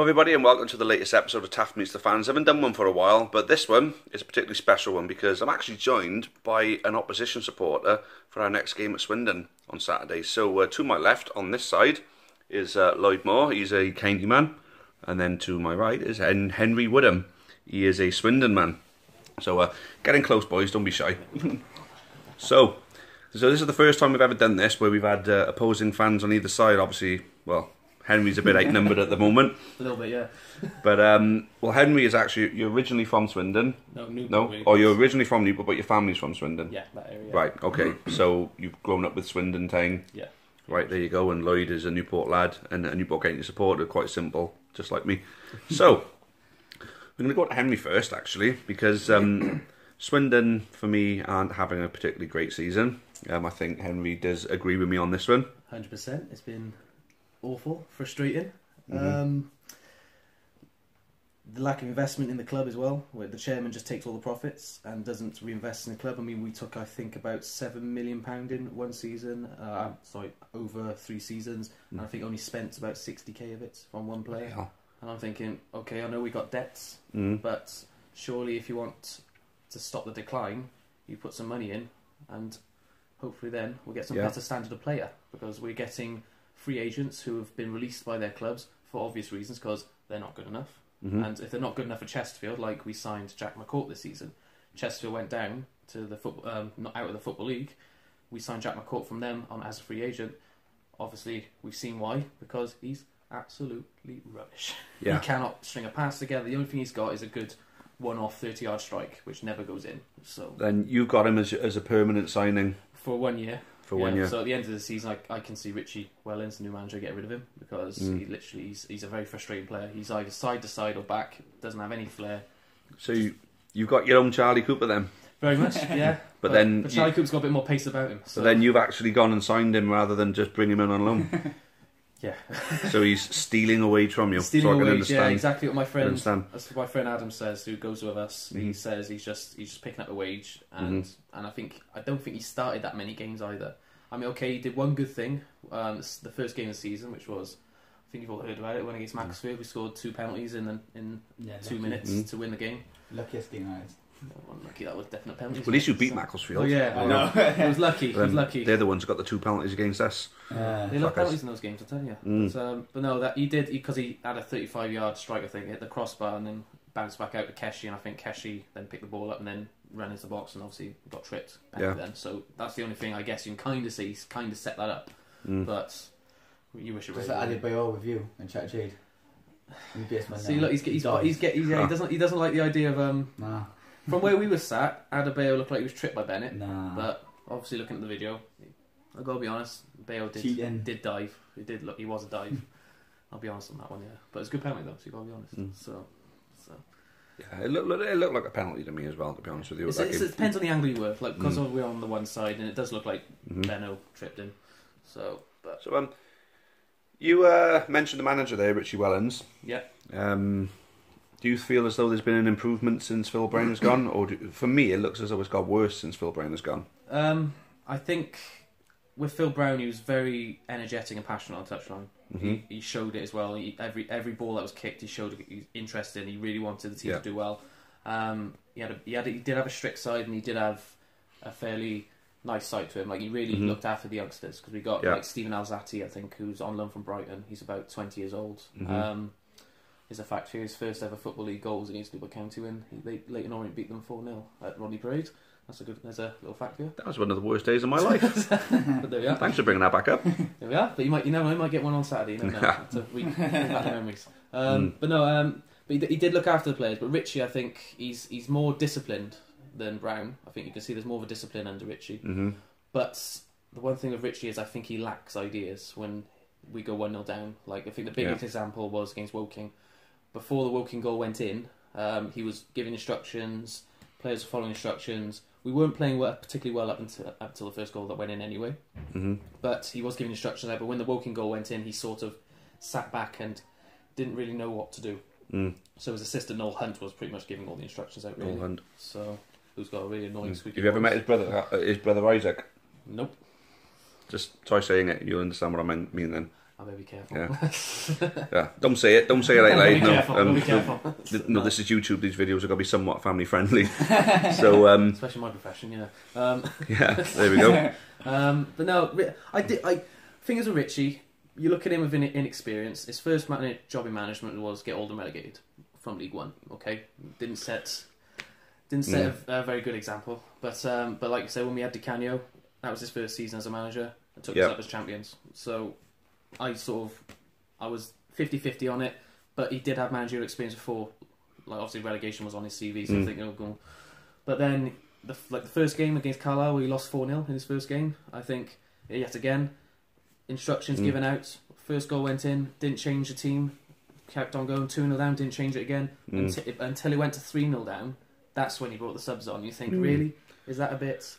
everybody, and welcome to the latest episode of Taff Meets the Fans. I haven't done one for a while, but this one is a particularly special one because I'm actually joined by an opposition supporter for our next game at Swindon on Saturday. So to my left on this side is Lloyd. He's a County man, and then to my right is Henry Woodham. He is a Swindon man. So get in close, boys, don't be shy. So this is the first time we've ever done this, where we've had opposing fans on either side. Obviously, well, Henry's a bit outnumbered at the moment. A little bit, yeah. But, well, Henry is actually, you're originally from Swindon. No, Newport. No? Really. Or you're originally from Newport, but your family's from Swindon. Yeah, that area. Right, okay. So you've grown up with Swindon town. Yeah. Right, there you go. And Lloyd is a Newport lad and a Newport County supporter, quite simple, just like me. So, we're going to go to Henry first, actually, because Swindon, for me, aren't having a particularly great season. I think Henry does agree with me on this one. 100%. It's been awful, frustrating. Mm-hmm. The lack of investment in the club as well, where the chairman just takes all the profits and doesn't reinvest in the club. I mean, we took, I think, about £7 million in one season, over 3 seasons, and I think only spent about 60k of it on one player. Yeah. And I'm thinking, okay, I know we got debts, but surely if you want to stop the decline, you put some money in, and hopefully then we'll get some better standard of player, because we're getting free agents who have been released by their clubs for obvious reasons, because they're not good enough. And if they're not good enough for Chesterfield, like we signed Jack McCourt this season, Chesterfield went down to the not out of the Football League. We signed Jack McCourt from them on as a free agent. Obviously, we've seen why, because he's absolutely rubbish. Yeah. He cannot string a pass together. The only thing he's got is a good one-off 30-yard strike, which never goes in. So then you've got him as a permanent signing for 1 year. For 1 year. So at the end of the season, I can see Richie Wellens, the new manager, get rid of him, because he's a very frustrating player. He's either side to side or back, doesn't have any flair. So you've got your own Charlie Cooper then? Very much, yeah. But Charlie Cooper's got a bit more pace about him. So then you've actually gone and signed him rather than just bring him in on loan. Yeah. So he's stealing a wage from you. Stealing so I a can wage, understand. yeah, exactly what my friend. That's what my friend Adam says, who goes with us. He says he's just picking up a wage, and I don't think he started that many games either. I mean, okay, he did one good thing, the first game of the season, which was, I think you've all heard about it, when against Macclesfield, we scored 2 penalties in 2 minutes to win the game. Luckiest game I Lucky, that was definite penalties. Well, at least you beat Macclesfield. Oh yeah, I know. It was lucky. It was lucky. They're the ones who got the 2 penalties against us. They love penalties in those games, I tell you. But no, that he did, because he had a 35-yard strike, I think, hit the crossbar and then bounced back out to Keshi, and I think Keshi then picked the ball up and then ran into the box and obviously got tripped then. So that's the only thing I guess you can kind of see. He's kind of set that up, but you wish it was. Just Adebayor with you and Chat Jade. See, look, he doesn't like the idea of Nah. From where we were sat, Adebayor looked like he was tripped by Bennett. Nah. But obviously, looking at the video, I gotta be honest, Bayo did dive. He was a dive. I'll be honest on that one, yeah. But it's a good penalty though, so you gotta be honest. So. Yeah, it looked like a penalty to me as well, to be honest with you. It depends on the angle you work, like, because we're on the one side, and it does look like Benno tripped him. So you mentioned the manager there, Richie Wellens. Yeah. Do you feel as though there's been an improvement since Phil Brown has gone, or for me, it looks as though it's got worse since Phil Brown has gone? I think with Phil Brown, he was very energetic and passionate on touchline. He showed it as well. Every ball that was kicked, he showed he was interested. He really wanted the team to do well. He did have a strict side, and he did have a fairly nice side to him. Like, he really looked after the youngsters, because we got like Stephen Alzati, I think, who's on loan from Brighton. He's about 20 years old. Is a fact here, his first ever Football League goals against Newport County win. Leighton Orient beat them 4-0 at Rodney Parade. There's a little fact here. That was one of the worst days of my life. But there we are. Thanks for bringing that back up. There we are. But you never know, you might get one on Saturday. You never know. It's a week back memories. But he did look after the players. But Richie, I think he's more disciplined than Brown. I think you can see there's more of a discipline under Richie. But the one thing with Richie is I think he lacks ideas when we go 1-0 down. Like, I think the biggest example was against Woking. Before the Woking goal went in, he was giving instructions, players were following instructions. We weren't playing particularly well up until the first goal that went in anyway. But he was giving instructions out. But when the Woking goal went in, he sort of sat back and didn't really know what to do. So his assistant Noel Hunt was pretty much giving all the instructions out. Really. Noel Hunt. So who's got a really annoying squeaky Have you ever voice. met his brother Isaac? Nope. Just try saying it. You'll understand what I mean then. I better be careful. Yeah, don't say it. Don't say it out loud. Be careful. Be careful. No, this is YouTube. These videos are going to be somewhat family friendly. So, especially my profession, yeah, there we go. But no, thing is with Richie, you look at him with inexperience. His first job in management was get Oldham relegated from League One. Okay, didn't set a very good example. But like you said, when we had Di Canio, that was his first season as a manager and took us up as champions. So I was 50-50 on it, but he did have managerial experience before. Like obviously relegation was on his CV, so I'm thinking, oh, go. But then the first game against Carlisle, where he lost 4-0 in his first game, I think yet again instructions given out. First goal went in, didn't change the team, kept on going 2-0 down, didn't change it again until he went to 3-0 down. That's when he brought the subs on. You think, really, is that a bit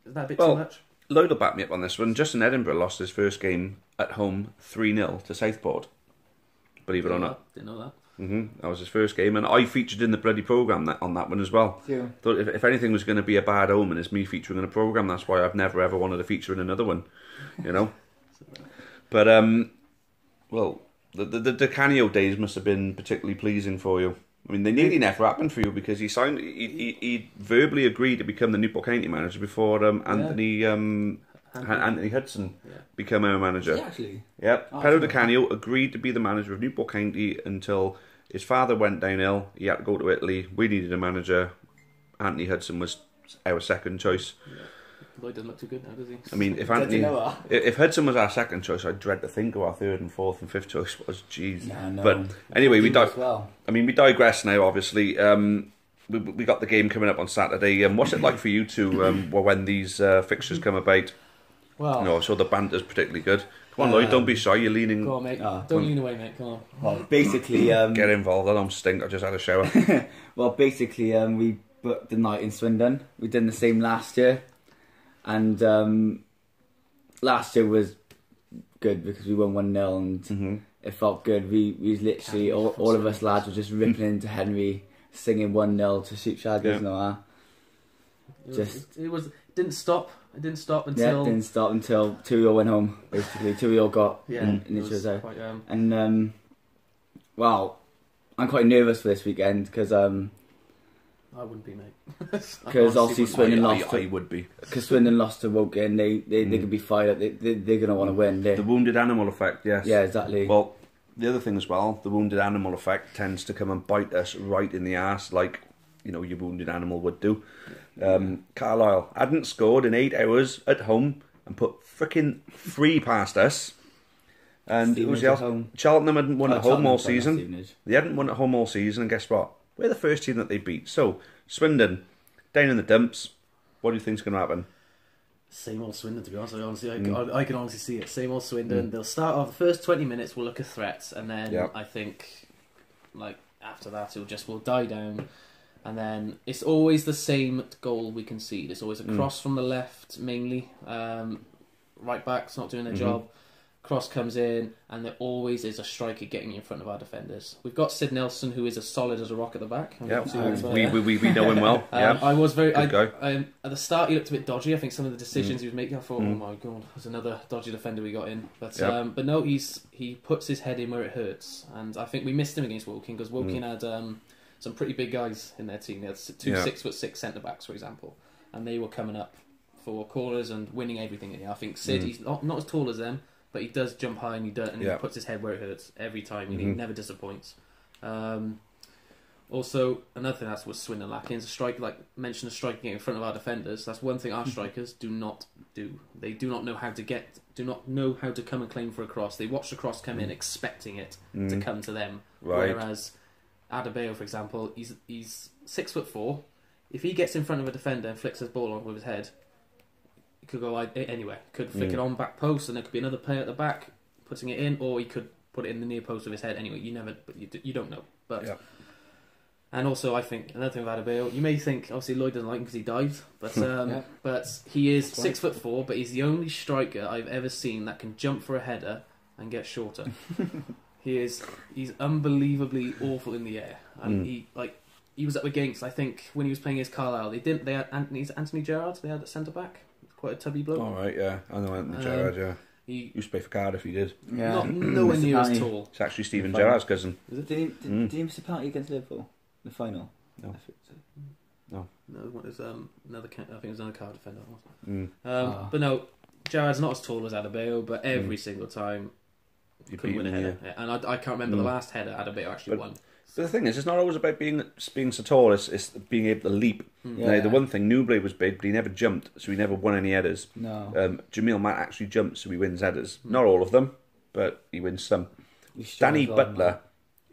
too much? Lloyd will back me up on this one. Justin Edinburgh lost his first game at home 3-0 to Southport. Believe it or not. Didn't know that. That was his first game, and I featured in the bloody programme on that one as well. Yeah. Thought if anything was going to be a bad omen, it's me featuring in a programme. That's why I've never ever wanted to feature in another one, But well, the Di Canio days must have been particularly pleasing for you. I mean, they nearly never happened for you because he verbally agreed to become the Newport County manager before Anthony Hudson became our manager. Yeah, actually. Yep. Pedro Di Canio agreed to be the manager of Newport County until his father went downhill. He had to go to Italy. We needed a manager. Anthony Hudson was our second choice. Yeah. Lloyd doesn't look too good now, does he? I mean, if Hudson was our second choice, I'd dread to think of our third and fourth and fifth choice was. Jeez. Yeah, no. But anyway, we digress now. Obviously, we got the game coming up on Saturday. What's it like for you to when these fixtures come about? Well, so the banter's particularly good. Come on, Lloyd, don't be shy. You're leaning. Go on, mate. Don't lean away, mate. Come on. Well, basically, get involved. I don't stink. I just had a shower. Well, basically, we booked the night in Swindon. We did the same last year, and last year was good because we won 1-0 and it felt good. We was literally all of us lads were just ripping into Henry, singing 1-0 to shoot shaggers and all that. It didn't stop. It didn't stop until... Yeah, it didn't stop until 2-0 went home, basically. 2-0 got in each other. And, well, I'm quite nervous for this weekend because... I wouldn't be, mate. Because obviously Swindon lost. I would be. Because Swindon lost to Woking, they could be fired up. They're going to want to win. The wounded animal effect, yes. Yeah, exactly. Well, the other thing as well, the wounded animal effect tends to come and bite us right in the arse, like your wounded animal would do. Carlisle hadn't scored in 8 hours at home and put frickin' 3 past us. And it was Cheltenham hadn't won at home all season. They hadn't won at home all season, and guess what? We're the first team that they beat. So, Swindon, down in the dumps. What do you think's going to happen? Same old Swindon, to be honest. I can honestly see it. Same old Swindon. They'll start off, the first 20 minutes will look a threat, and then I think, after that, we'll die down. And then it's always the same goal we concede. It's always a cross from the left, mainly. Right back's not doing their job. Cross comes in, and there always is a striker getting in front of our defenders. We've got Sid Nelson, who is as solid as a rock at the back. Yeah, we know him well. I was very... at the start, he looked a bit dodgy. I think some of the decisions he was making, I thought, oh my God, there's another dodgy defender we got in. But but no, he puts his head in where it hurts. And I think we missed him against Woking, because Woking had some pretty big guys in their team. They had 2 6'6" centre-backs, for example. And they were coming up for corners and winning everything. I think Sid, he's not as tall as them, but he does jump high and he puts his head where it hurts every time, and he never disappoints. Also, another thing that's what Swindon lacking is a striker. Like mentioned, a striker getting in front of our defenders. That's one thing our strikers do not do. They do not know how to come and claim for a cross. They watch the cross come in, expecting it to come to them. Right. Whereas Adebayo, for example, he's 6'4". If he gets in front of a defender and flicks his ball on with his head, it could go anywhere. Could flick it on back post, and there could be another player at the back putting it in, or he could put it in the near post with his head. Anyway, you don't know. But and also, I think another thing about Adebayo, you may think obviously Lloyd doesn't like him because he dives, but but he is 6'4", but he's the only striker I've ever seen that can jump for a header and get shorter. He's unbelievably awful in the air, and he was up against, I think when he was playing against Carlisle, they had Anthony Gerrard, they had at centre back, quite a tubby bloke. All right, yeah, I know Anthony Gerrard, yeah. He used to play for Cardiff, he did. Yeah. not nowhere Mr. near as Penny. tall. It's actually Steven The final. Gerrard's cousin. Did he miss a penalty against Liverpool? The final? No. I think so. No, what is another? I think it was another card defender. Mm. But no, Gerrard's not as tall as Adebayo, but every single time You couldn't beat win a him, header. yeah. Yeah, and I can't remember the last header Adebayo actually won. But the thing is, it's not always about being so tall. It's being able to leap. Yeah. Now, the one thing, Newblade was big, but he never jumped, so he never won any headers. No. Jamil Matt actually jumps, so he wins headers. Not all of them, but he wins some. He's Danny strong as well, Butler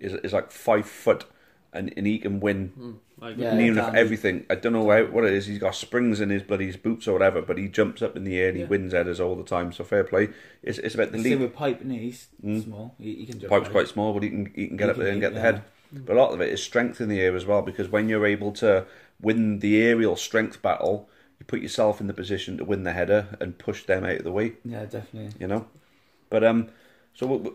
is like 5 foot, and he can win I agree. Yeah. near enough Danny. everything. I don't know what it is. He's got springs in his bloody boots or whatever, but he jumps up in the air and he wins headers all the time. So fair play. It's about the Same leap. with Pipe, and he's small. He can jump. Pipe's high. quite small, but he can get up there and get the yeah. head. But a lot of it is strength in the air as well, because when you're able to win the aerial strength battle, you put yourself in the position to win the header and push them out of the way. Yeah, definitely. You know, but so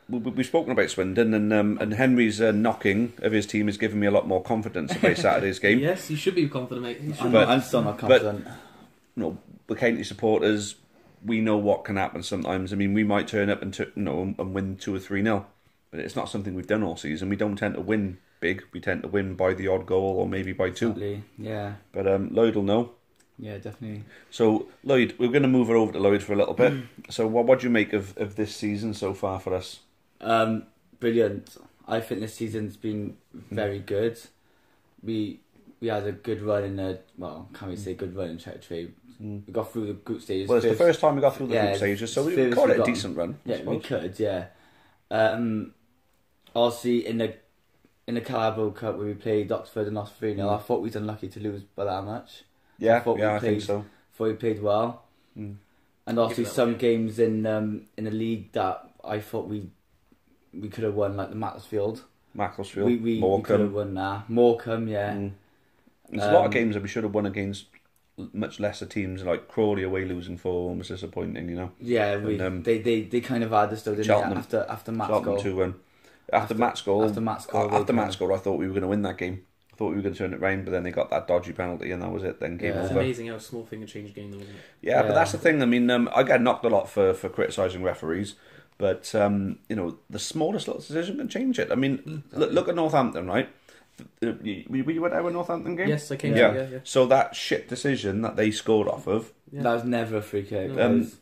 we've spoken about Swindon, and Henry's knocking of his team has given me a lot more confidence about Saturday's game. Yes, you should be confident, mate. You should. I'm still not confident. You know, the county supporters, we know what can happen sometimes. I mean, we might turn up and and win 2 or 3-0, but it's not something we've done all season. We don't tend to win big. We tend to win by the odd goal or maybe by 2. Exactly. Yeah. But Lloyd will know. Yeah, definitely. So Lloyd, we're going to move it over to Lloyd for a little bit. So what do you make of this season so far for us? Brilliant. I think this season's been very good. We had a good run can't we say good run in territory? We got through the group stages. Well, it's the first time we got through the group stages, so we first call it a got- decent run. I Yeah, we suppose. could. Yeah. Obviously, in the Carabao Cup where we played Oxford and lost 3-0, I thought we was unlucky to lose by that much. Yeah, I I think so. Thought we played well. And obviously Give it that some way. games in the league that I thought we could have won, like the Macclesfield. Macclesfield, We could have Morecambe. won that. Morecambe, yeah. There's a lot of games that we should have won against much lesser teams, like Crawley away losing 4-1 was disappointing, you know. Yeah, And, they kind of had us though, didn't Cheltenham. they? After Matt's Cheltenham goal. 2-1. After Matt's goal, after Matt's goal, they Matt's goal, I thought we were going to win that game. I thought we were going to turn it round, but then they got that dodgy penalty, and that was it. Then game Yeah. It's over. amazing how a small thing can change a game, though, isn't it? Yeah, but Yeah. that's the thing. I mean, I get knocked a lot for criticising referees, but you know, the smallest little decision can change it. I mean, look at Northampton, right? Were you at our Northampton game? Yes, I came Yeah. to yeah. So that shit decision that they scored off of. Yeah. That was never a free kick.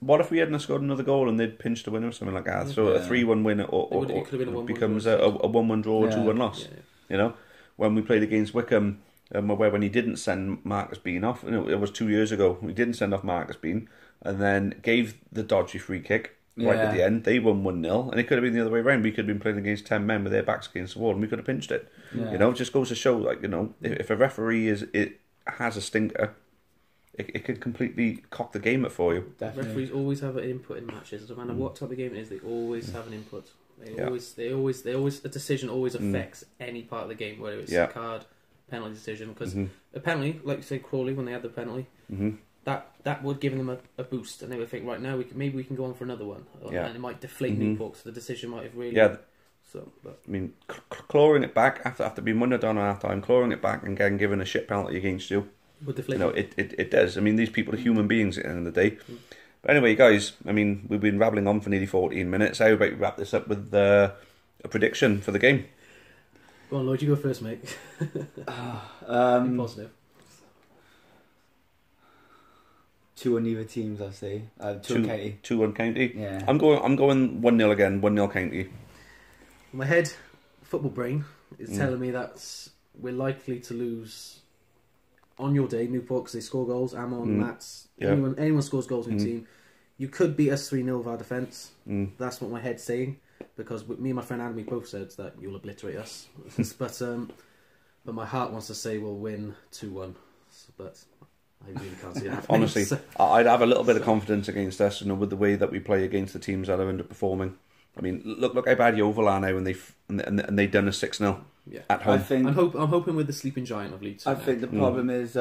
What if we hadn't scored another goal and they'd pinched a winner or something like that? So a Yeah. 3-1 win It or could have been a 1-1 becomes draw. a 1-1 draw or Yeah. 2-1 loss. Yeah. You know, when we played against Wickham, where when he didn't send Marcus Bean off, you know, it was 2 years ago. We didn't send off Marcus Bean, and then gave the dodgy free kick right at the Yeah. end. They won 1-0, and it could have been the other way around. We could have been playing against 10 men with their backs against the wall, and we could have pinched it. Yeah. You know, it just goes to show, like, you know, if a referee has a stinker, it could completely cock the game up for you. Definitely. Referees always have an input in matches. No matter what type of game it is, they always have an input. Yeah. They always a decision always affects any part of the game, whether it's Yeah. a card, penalty decision. Because a penalty, like you say, Crawley when they had the penalty, that would give them a boost, and they would think, right now maybe we can go on for another one, Yeah. and it might deflate Newport, so the decision might have really. Yeah. So, but I mean, clawing it back after being 1-0 down at half time, clawing it back and getting given a shit penalty against you. would deflate. You know, it does. I mean, these people are human beings at the end of the day. But anyway, guys, I mean, we've been rabbling on for nearly 14 minutes. How about we wrap this up with a prediction for the game? Go on, Lloyd, you go first, mate. Be positive. 2-1 either teams, I say. 2-1 County. 2-1 County. Yeah. I'm going 1-0 again. 1-0 County. My head, football brain, is telling me that we're likely to lose on your day, Newport, because they score goals. Amon, Mats, Yeah. anyone scores goals in your team. You could beat us 3-0 with our defence. That's what my head's saying, because me and my friend Adam, we both said that you'll obliterate us. but my heart wants to say we'll win 2-1. But I really can't see it happening. Honestly, I'd have a little bit of confidence against us, you know, with the way that we play against the teams that are underperforming. I mean, look how bad Yeovil are now, and they done a 6-0 Yeah. at home. I think, I'm hoping with the sleeping giant of Leeds. I think the problem is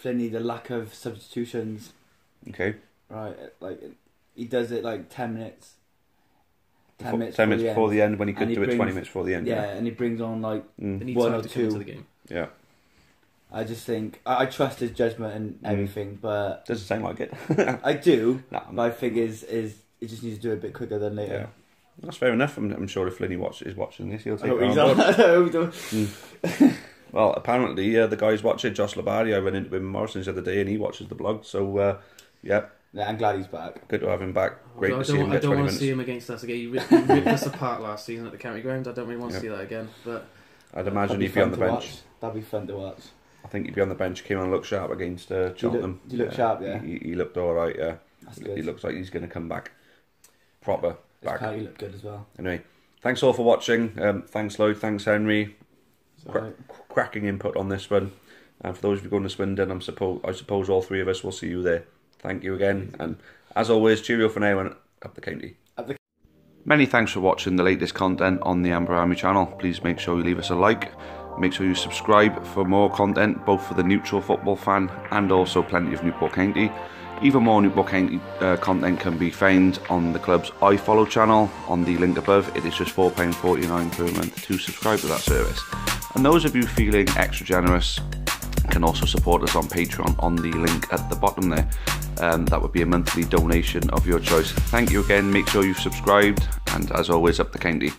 Flinney, the lack of substitutions. Okay. Right, like he does it like 10 minutes. 10 minutes, 10 minutes before the end, when he And could he do it 20 brings- minutes before the end. Yeah, and he brings on like They need one time or to come into two. the game. Yeah. I just think I trust his judgment and everything, but Doesn't sound like it. I do. Nah, My thing is it just needs to do it a bit quicker than later. Yeah. That's fair enough. I'm sure if Flinny is watching this, he'll take Oh, it he's on board. on. Well, apparently the guy's watching, Josh Labari. I went into him Morrison's the other day and he watches the blog. So, yeah, I'm glad he's back. good to have him back. Great I to see him don't get 20 want to minutes. see him against us again. He ripped us apart last season at the county ground. I don't really want to see that again. But I'd imagine he'd be fun on the to bench. watch. That'd be fun to watch. I think he'd be on the bench. Came on and looked sharp against Cheltenham. He looked sharp, yeah. He looked all right, yeah. That's good. He looks like he's going to come back proper. His party looked good as well. Anyway, thanks all for watching. Thanks Lloyd, thanks Henry. Right. Cracking input on this one. And for those of you going to Swindon, I suppose all three of us will see you there. Thank you again. And as always, cheerio for now and up the county. Many thanks for watching the latest content on the Amber Army channel. Please make sure you leave us a like. Make sure you subscribe for more content, both for the neutral football fan and also plenty of Newport County. Even more Newport County content can be found on the club's iFollow channel on the link above. It is just £4.49 per month to subscribe to that service. And those of you feeling extra generous can also support us on Patreon on the link at the bottom there. That would be a monthly donation of your choice. Thank you again, make sure you've subscribed, and as always, up the county.